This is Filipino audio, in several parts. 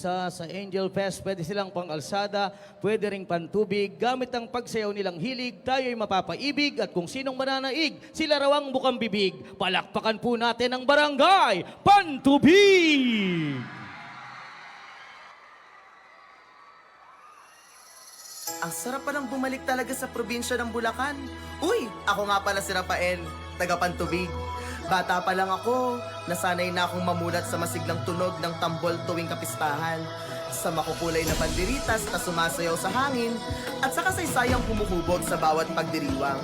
isa sa Angel Fest. Pwede silang pang-alsada, pwede ring pantubig. Gamit ang pagsayaw nilang hilig, tayo'y mapapaibig. At kung sinong mananaig, sila raw ang bukang bibig. Palakpakan po natin ang Barangay Pantubig! Ang sarap pa nang bumalik talaga sa probinsya ng Bulacan. Uy, ako nga pala si Rafael, taga Pantubig. Bata pa lang ako, nasanay na akong mamulat sa masiglang tunog ng tambol tuwing kapistahan. Sa makukulay na banderitas na sumasayaw sa hangin at sa kasaysayang humuhubog sa bawat pagdiriwang.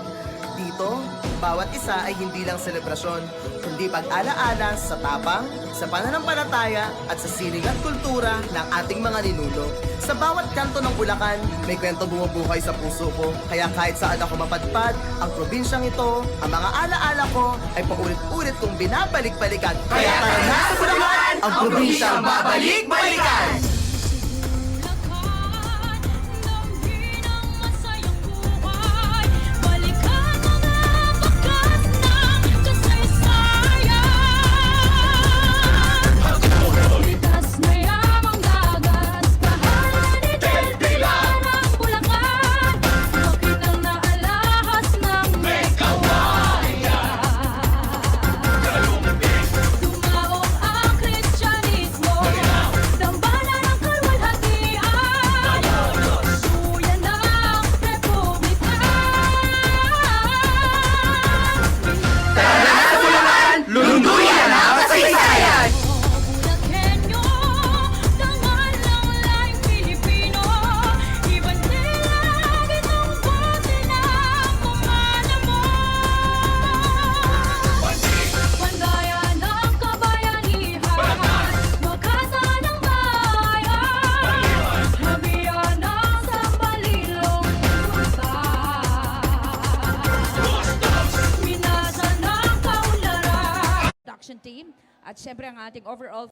Dito, bawat isa ay hindi lang selebrasyon, kundi pag-alaala sa tapang, sa pananampalataya at sa sining at kultura ng ating mga ninuno. Sa bawat kanto ng Bulacan, may kwento bumubuhay sa puso ko. Kaya kahit saan ako mapadpad, ang probinsyang ito, ang mga alaala ko ay paulit-ulit kong binabalik-balikan. Kaya tara na sa Bulacan, ang probinsyang babalik-balikan! Team at syempre ang ating overall